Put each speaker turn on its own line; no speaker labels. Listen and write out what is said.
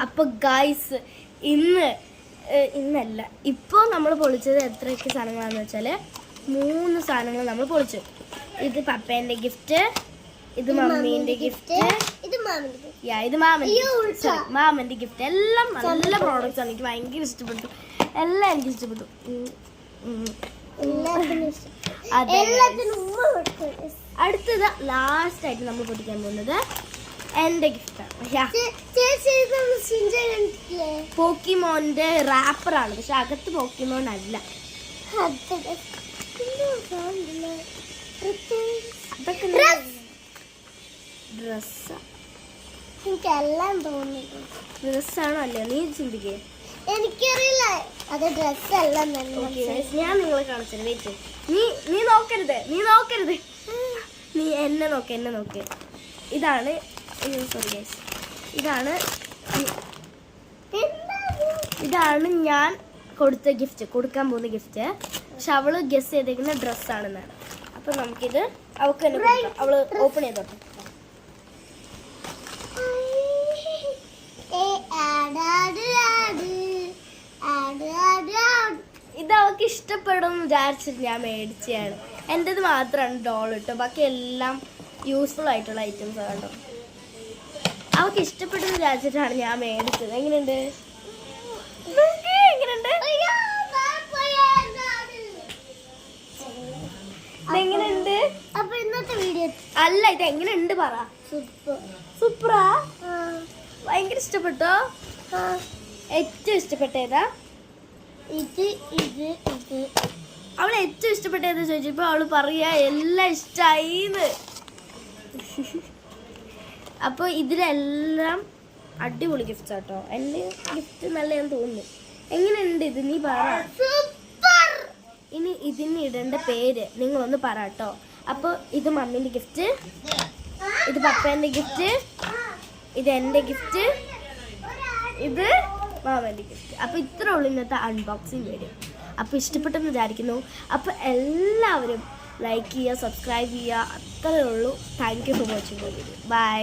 അപ്പോൾ ഗൈസ് ഇന്നല്ല ഇപ്പോൾ നമ്മൾ പൊളിച്ചത് എത്രയൊക്കെ സാധനങ്ങളാണെന്ന് വെച്ചാൽ 3 സാധനങ്ങൾ നമ്മൾ പൊളിച്ചു. ഇത് പപ്പേൻ്റെ ഗിഫ്റ്റ്, ഇത് മമ്മീൻ്റെ ഗിഫ്റ്റ്, ഇത് മാമൻ്റെ ഗിഫ്റ്റ്. എല്ലാം നല്ല പ്രോഡക്റ്റ്സ് ആണ്. എനിക്ക് ഭയങ്കര ഇഷ്ടപ്പെട്ടു. എല്ലാം എനിക്ക് ഇഷ്ടപ്പെട്ടു. അടുത്തത് ലാസ്റ്റ് ആയിട്ട് നമ്മൾ പൊട്ടിക്കാൻ പോകുന്നത് എന്റെ ഗിഫ്റ്റാണ്. പോക്കിമോന്റെ റാപ്പറാണ്, പക്ഷെ അകത്ത് പോക്കിമോൻ അല്ല.
എനിക്കെല്ലാം തോന്നുന്നു
ഡ്രസ്സാണോ അല്ലേ നീ ചിന്തിക്കേ?
എനിക്കറിയില്ല, അത് ഡ്രസ്സല്ല.
ഞാൻ നിങ്ങളെ കാണിച്ചത്. വെയിറ്റ്, നീ നോക്കരുത്, നീ എന്നെ നോക്ക്. ഇതാണ് സോറി ഗൈസ്, ഇതാണ് ഞാൻ കൊടുക്കാൻ പോകുന്ന ഗിഫ്റ്റ്. പക്ഷെ അവള് ഗസ് ചെയ്തേക്കുന്ന ഡ്രസ്സാണെന്നാണ്. അപ്പൊ നമുക്കിത് അവൾക്ക് തന്നെ കൊടുക്കാം. അവള് ഓപ്പൺ ചെയ്തോട്ടെ. ഇത് അവൾക്ക് ഇഷ്ടപ്പെടും വിചാരിച്ചിട്ട് ഞാൻ മേടിച്ചതാണ്. എൻ്റെത് മാത്രമാണ് ഡോൾ കേട്ടോ, ബാക്കി എല്ലാം യൂസ്ഫുൾ ആയിട്ടുള്ള ഐറ്റംസ് കേട്ടോ. അവൾക്ക് ഇഷ്ടപ്പെടും വിചാരിച്ചിട്ടാണ് ഞാൻ മേടിച്ചത്. എങ്ങനെയുണ്ട്? എങ്ങനെയുണ്ട്?
അപ്പൊ ഇന്നത്തെ വീഡിയോ
അല്ല, ഇത് എങ്ങനെയുണ്ട് പറ. സൂപ്പറാ? ഭയങ്കര ഇഷ്ടപ്പെട്ടോ? ഏറ്റവും ഇഷ്ടപ്പെട്ട ഏതാ? അവള് ഏറ്റവും ഇഷ്ടപ്പെട്ട ഏതാ ചോദിച്ചപ്പോ അവള് പറയാ എല്ലാം ഇഷ്ടായിന്ന്. അപ്പൊ ഇതിലെല്ലാം അടിപൊളി ഗിഫ്റ്റ് ആട്ടോ. എന്റെ ഗിഫ്റ്റ് നല്ലതെന്ന് തോന്നുന്നു. എങ്ങനെയുണ്ട് ഇത്? നീ പറ. ഇനി ഇതിന് ഇടേണ്ട പേര് നിങ്ങളൊന്ന് പറ കേട്ടോ. അപ്പോൾ ഇത് മമ്മീൻ്റെ ഗിഫ്റ്റ്, ഇത് പപ്പേൻ്റെ ഗിഫ്റ്റ്, ഇത് എൻ്റെ ഗിഫ്റ്റ്, ഇത് മാമൻ്റെ ഗിഫ്റ്റ്. അപ്പോൾ ഇത്രേ ഉള്ളൂ ഇന്നത്തെ അൺബോക്സിങ് വീഡിയോ. അപ്പോൾ ഇഷ്ടപ്പെട്ടെന്ന് വിചാരിക്കുന്നു. അപ്പോൾ എല്ലാവരും ലൈക്ക് ചെയ്യുക, സബ്സ്ക്രൈബ് ചെയ്യുക. അത്രയേ ഉള്ളൂ. Thank you for watching the video. By.